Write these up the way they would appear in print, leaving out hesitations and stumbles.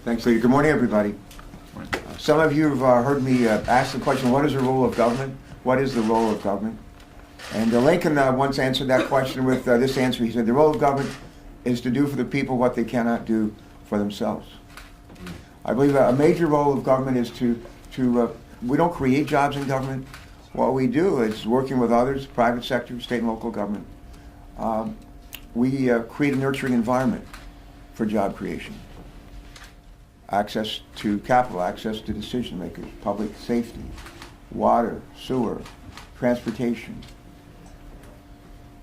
Thanks, Leader. Good morning, everybody. Some of you have heard me ask the question, what is the role of government? What is the role of government? And Lincoln once answered that question with this answer. He said, the role of government is to do for the people what they cannot do for themselves. I believe a major role of government is we don't create jobs in government. What we do is working with others, private sector, state and local government. We create a nurturing environment for job creation. Access to capital, access to decision makers, public safety, water, sewer, transportation.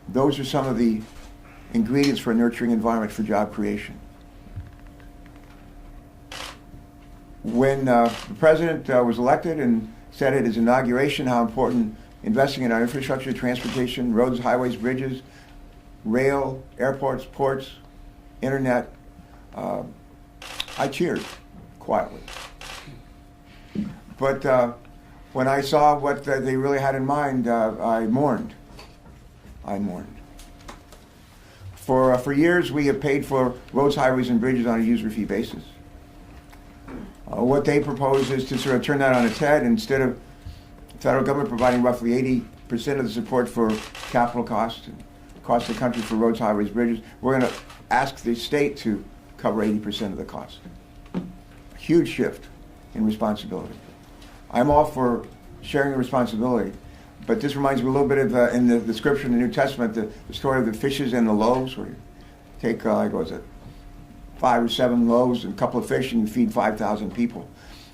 Those are some of the ingredients for a nurturing environment for job creation. When the president was elected and said at his inauguration how important investing in our infrastructure, transportation, roads, highways, bridges, rail, airports, ports, internet, I cheered quietly. But when I saw what they really had in mind, I mourned. For years, we have paid for roads, highways, and bridges on a user fee basis. What they propose is to sort of turn that on its head. Instead of the federal government providing roughly 80% of the support for capital costs and cost of the country for roads, highways, bridges, we're going to ask the state to cover 80% of the cost. Huge shift in responsibility. I'm all for sharing the responsibility, but this reminds me a little bit of in the scripture in the New Testament, the story of the fishes and the loaves, where you take, what was it, 5 or 7 loaves and a couple of fish and you feed 5,000 people.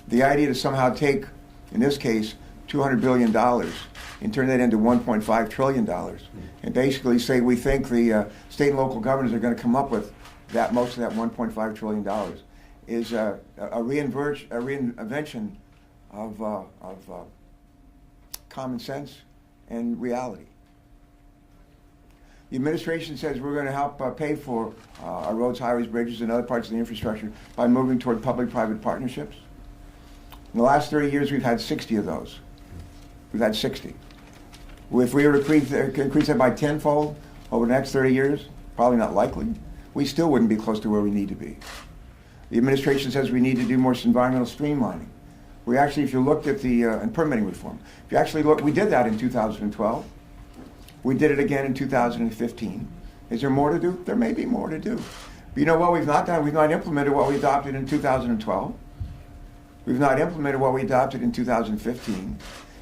The idea to somehow take, in this case, $200 billion and turn that into $1.5 trillion and basically say we think the state and local governments are going to come up with most of that $1.5 trillion is a reinvention of common sense and reality. The administration says we're going to help pay for our roads, highways, bridges, and other parts of the infrastructure by moving toward public-private partnerships. In the last 30 years, we've had 60 of those. We've had 60. If we were to increase that by tenfold over the next 30 years, probably not likely, we still wouldn't be close to where we need to be. The administration says we need to do more environmental streamlining. We actually, if you looked at and permitting reform, if you actually look, we did that in 2012. We did it again in 2015. Is there more to do? There may be more to do. But you know what we've not done? We've not implemented what we adopted in 2012. We've not implemented what we adopted in 2015.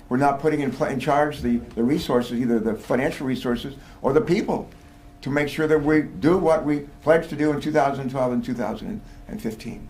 We're not putting in charge the resources, either the financial resources or the people, to make sure that we do what we pledged to do in 2012 and 2015.